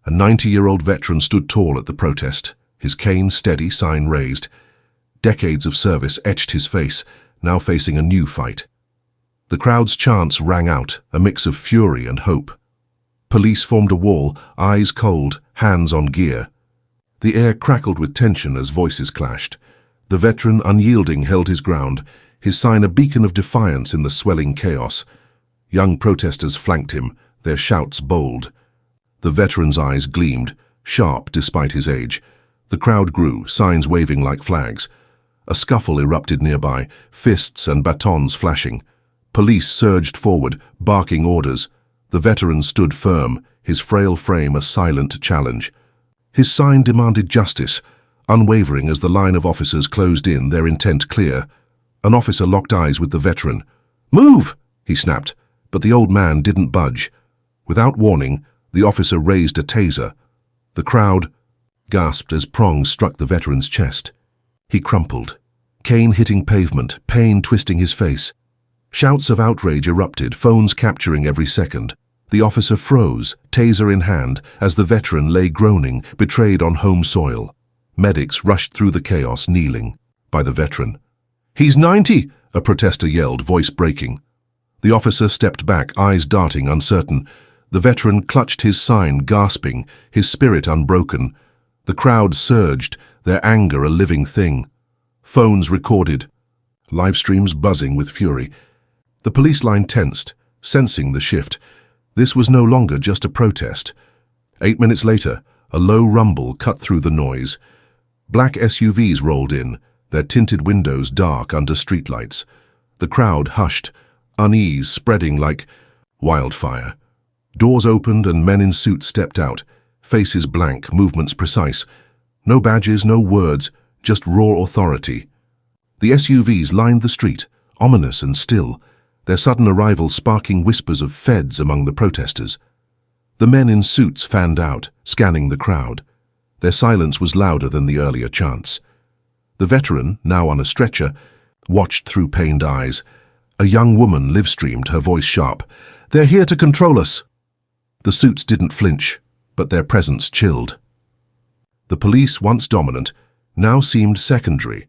A 90-year-old veteran stood tall at the protest, his cane steady, sign raised. Decades of service etched his face, now facing a new fight. The crowd's chants rang out, a mix of fury and hope. Police formed a wall, eyes cold, hands on gear. The air crackled with tension as voices clashed. The veteran, unyielding, held his ground, his sign a beacon of defiance in the swelling chaos. Young protesters flanked him, their shouts bold. The veteran's eyes gleamed, sharp despite his age. The crowd grew, signs waving like flags. A scuffle erupted nearby, fists and batons flashing. Police surged forward, barking orders. The veteran stood firm, his frail frame a silent challenge. His sign demanded justice, unwavering as the line of officers closed in, their intent clear. An officer locked eyes with the veteran. "Move!" he snapped, but the old man didn't budge. Without warning, the officer raised a taser. The crowd gasped as prongs struck the veteran's chest. He crumpled, cane hitting pavement, pain twisting his face. Shouts of outrage erupted, phones capturing every second. The officer froze, taser in hand, as the veteran lay groaning, betrayed on home soil. Medics rushed through the chaos, kneeling by the veteran. "He's 90!" a protester yelled, voice breaking. The officer stepped back, eyes darting, uncertain. The veteran clutched his sign, gasping, his spirit unbroken. The crowd surged, their anger a living thing. Phones recorded, live streams buzzing with fury. The police line tensed, sensing the shift. This was no longer just a protest. 8 minutes later, a low rumble cut through the noise. Black SUVs rolled in, their tinted windows dark under streetlights. The crowd hushed, unease spreading like wildfire. Doors opened and men in suits stepped out, faces blank, movements precise. No badges, no words, just raw authority. The SUVs lined the street, ominous and still, their sudden arrival sparking whispers of feds among the protesters. The men in suits fanned out, scanning the crowd. Their silence was louder than the earlier chants. The veteran, now on a stretcher, watched through pained eyes. A young woman live-streamed, her voice sharp. "They're here to control us." The suits didn't flinch, but their presence chilled. The police, once dominant, now seemed secondary,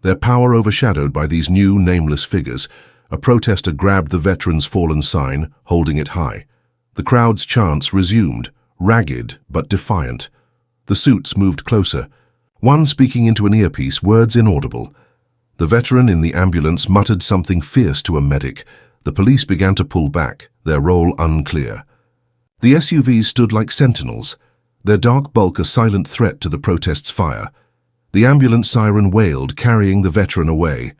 their power overshadowed by these new, nameless figures. A protester grabbed the veteran's fallen sign, holding it high. The crowd's chants resumed, ragged but defiant. The suits moved closer, one speaking into an earpiece, words inaudible. The veteran in the ambulance muttered something fierce to a medic. The police began to pull back, their role unclear. The SUVs stood like sentinels, their dark bulk a silent threat to the protest's fire. The ambulance siren wailed, carrying the veteran away.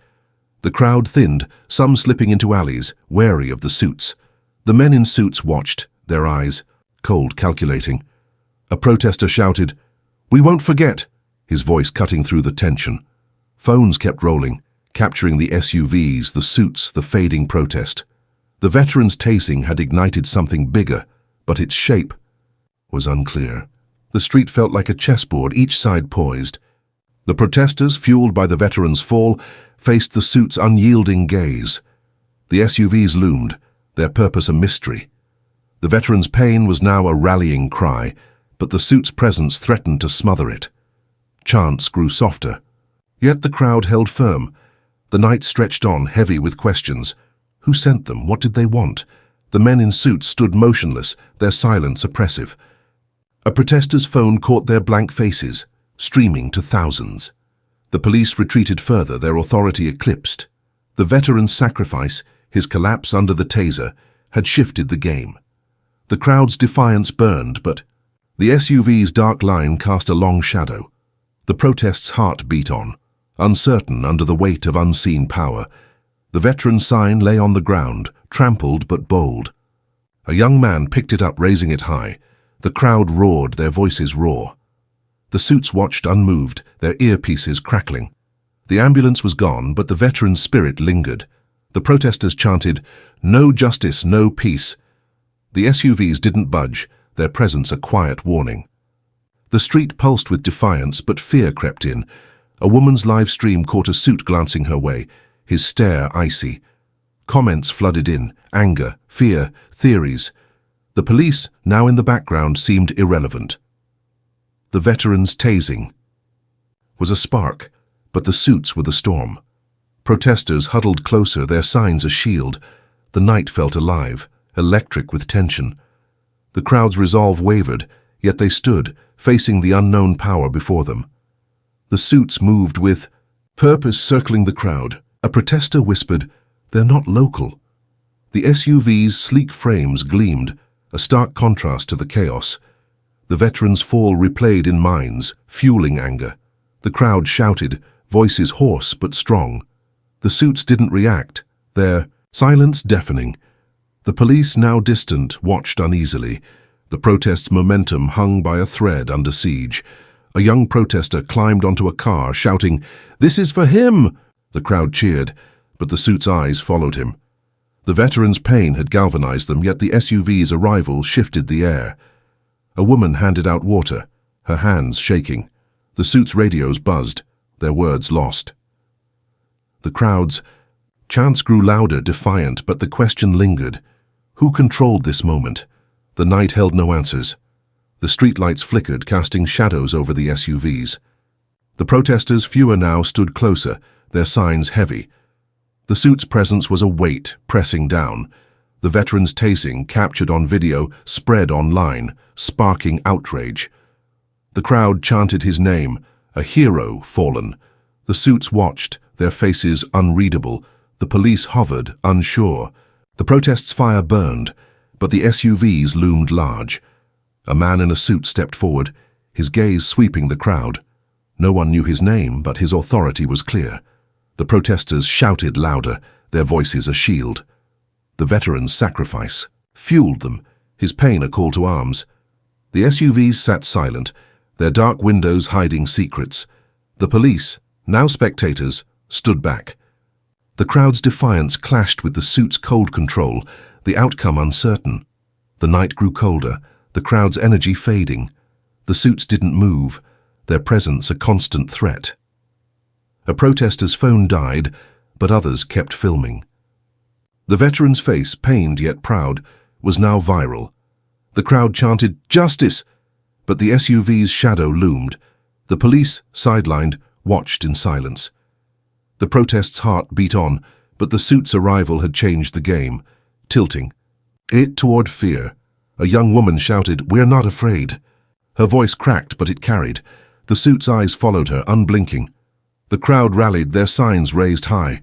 The crowd thinned, some slipping into alleys, wary of the suits. The men in suits watched, their eyes cold, calculating. A protester shouted, "We won't forget," his voice cutting through the tension. Phones kept rolling, capturing the SUVs, the suits, the fading protest. The veteran's tasing had ignited something bigger, but its shape was unclear. The street felt like a chessboard, each side poised. The protesters, fueled by the veteran's fall, faced the suit's unyielding gaze. The SUVs loomed, their purpose a mystery. The veteran's pain was now a rallying cry, but the suit's presence threatened to smother it. Chants grew softer, yet the crowd held firm. The night stretched on, heavy with questions. Who sent them? What did they want? The men in suits stood motionless, their silence oppressive. A protester's phone caught their blank faces, streaming to thousands. The police retreated further, their authority eclipsed. The veteran's sacrifice, his collapse under the taser, had shifted the game. The crowd's defiance burned, but the SUV's dark line cast a long shadow. The protest's heart beat on, uncertain under the weight of unseen power. The veteran's sign lay on the ground, trampled but bold. A young man picked it up, raising it high. The crowd roared, their voices raw. The suits watched unmoved, their earpieces crackling. The ambulance was gone, but the veteran's spirit lingered. The protesters chanted, "No justice, no peace." The SUVs didn't budge, their presence a quiet warning. The street pulsed with defiance, but fear crept in. A woman's live stream caught a suit glancing her way, his stare icy. Comments flooded in, anger, fear, theories. The police, now in the background, seemed irrelevant. The veterans' tasing was a spark, but the suits were the storm. Protesters huddled closer, their signs a shield. The night felt alive, electric with tension. The crowd's resolve wavered, yet they stood, facing the unknown power before them. The suits moved with purpose, circling the crowd. A protester whispered, "They're not local." The SUV's sleek frames gleamed, a stark contrast to the chaos. The veterans' fall replayed in minds, fueling anger. The crowd shouted, voices hoarse but strong. The suits didn't react, their silence deafening. The police, now distant, watched uneasily. The protest's momentum hung by a thread under siege. A young protester climbed onto a car, shouting, "This is for him!" The crowd cheered, but the suit's eyes followed him. The veterans' pain had galvanized them, yet the SUV's arrival shifted the air. A woman handed out water, her hands shaking. The suit's radios buzzed, their words lost. The crowd's chants grew louder, defiant, but the question lingered. Who controlled this moment? The night held no answers. The streetlights flickered, casting shadows over the SUVs. The protesters, fewer now, stood closer, their signs heavy. The suit's presence was a weight pressing down. The veterans' tasing, captured on video, spread online, sparking outrage. The crowd chanted his name, a hero fallen. The suits watched, their faces unreadable. The police hovered, unsure. The protest's fire burned, but the SUVs loomed large. A man in a suit stepped forward, his gaze sweeping the crowd. No one knew his name, but his authority was clear. The protesters shouted louder, their voices a shield. The veterans' sacrifice fueled them, his pain a call to arms. The SUVs sat silent, their dark windows hiding secrets. The police, now spectators, stood back. The crowd's defiance clashed with the suit's cold control, the outcome uncertain. The night grew colder, the crowd's energy fading. The suits didn't move, their presence a constant threat. A protester's phone died, but others kept filming. The veteran's face, pained yet proud, was now viral. The crowd chanted, "Justice!" but the SUV's shadow loomed. The police, sidelined, watched in silence. The protest's heart beat on, but the suit's arrival had changed the game, tilting it toward fear. A young woman shouted, "We're not afraid." Her voice cracked, but it carried. The suit's eyes followed her, unblinking. The crowd rallied, their signs raised high.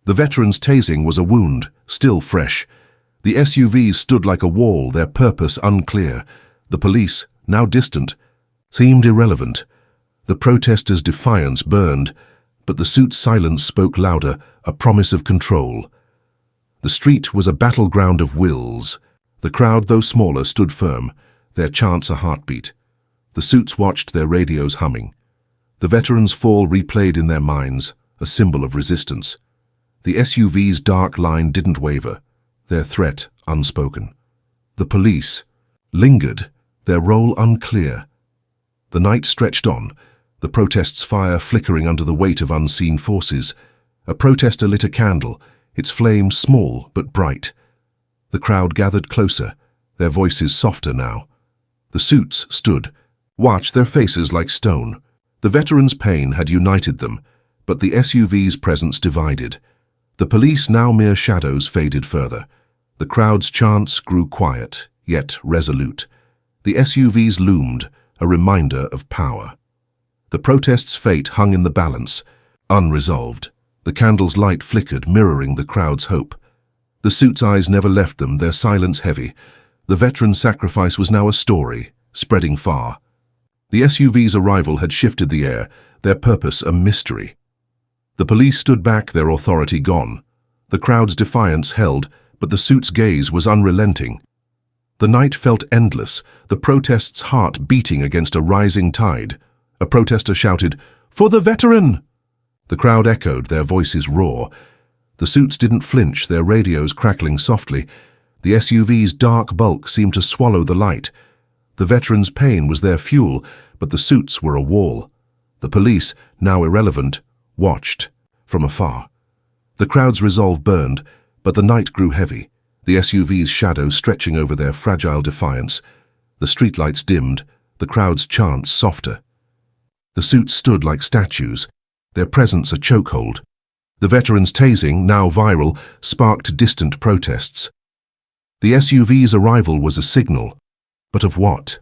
The veteran's tasing was a wound, still fresh. The SUVs stood like a wall, their purpose unclear. The police, now distant, seemed irrelevant. The protesters' defiance burned, but the suit's silence spoke louder, a promise of control. The street was a battleground of wills. The crowd, though smaller, stood firm, their chants a heartbeat. The suits watched, their radios humming. The veterans' fall replayed in their minds, a symbol of resistance. The SUV's dark line didn't waver, their threat unspoken. The police lingered, their role unclear. The night stretched on, the protest's fire flickering under the weight of unseen forces. A protester lit a candle, its flame small but bright. The crowd gathered closer, their voices softer now. The suits stood, watched, their faces like stone. The veterans' pain had united them, but the SUV's presence divided. The police, now mere shadows, faded further. The crowd's chants grew quiet, yet resolute. The SUVs loomed, a reminder of power. The protest's fate hung in the balance, unresolved. The candle's light flickered, mirroring the crowd's hope. The suits' eyes never left them, their silence heavy. The veteran's sacrifice was now a story, spreading far. The SUV's arrival had shifted the air, their purpose a mystery. The police stood back, their authority gone. The crowd's defiance held, but the suit's gaze was unrelenting. The night felt endless, the protest's heart beating against a rising tide. A protester shouted, "For the veteran!" The crowd echoed, their voices raw. The suits didn't flinch, their radios crackling softly. The SUV's dark bulk seemed to swallow the light. The veterans' pain was their fuel, but the suits were a wall. The police, now irrelevant, watched from afar. The crowd's resolve burned, but the night grew heavy. the SUV's shadow stretching over their fragile defiance. The streetlights dimmed, the crowd's chants softer. The suits stood like statues, their presence a chokehold. The veterans' tasing, now viral, sparked distant protests. The SUV's arrival was a signal, but of what?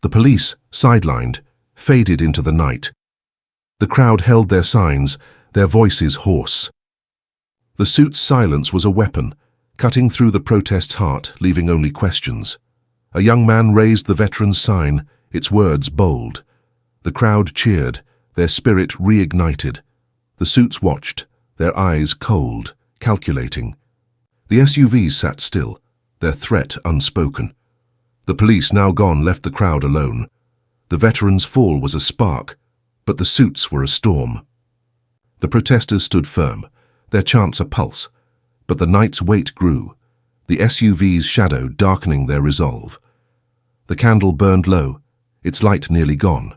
The police, sidelined, faded into the night. The crowd held their signs, their voices hoarse. The suit's silence was a weapon, cutting through the protest's heart, leaving only questions. A young man raised the veteran's sign, its words bold. The crowd cheered, their spirit reignited. The suits watched, their eyes cold, calculating. The SUVs sat still, their threat unspoken. The police, now gone, left the crowd alone. The veteran's fall was a spark, but the suits were a storm. The protesters stood firm, their chants a pulse, but the night's weight grew, the SUV's shadow darkening their resolve. The candle burned low, its light nearly gone.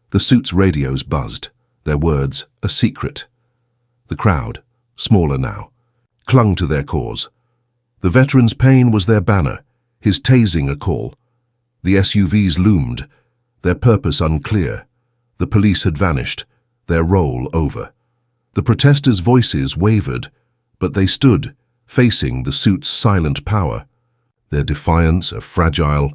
The suits' radios buzzed, their words a secret. The crowd, smaller now, clung to their cause. The veteran's pain was their banner, his tasing a call. The SUVs loomed, their purpose unclear. The police had vanished, their role over. The protesters' voices wavered, but they stood, facing the suit's silent power, their defiance a fragile,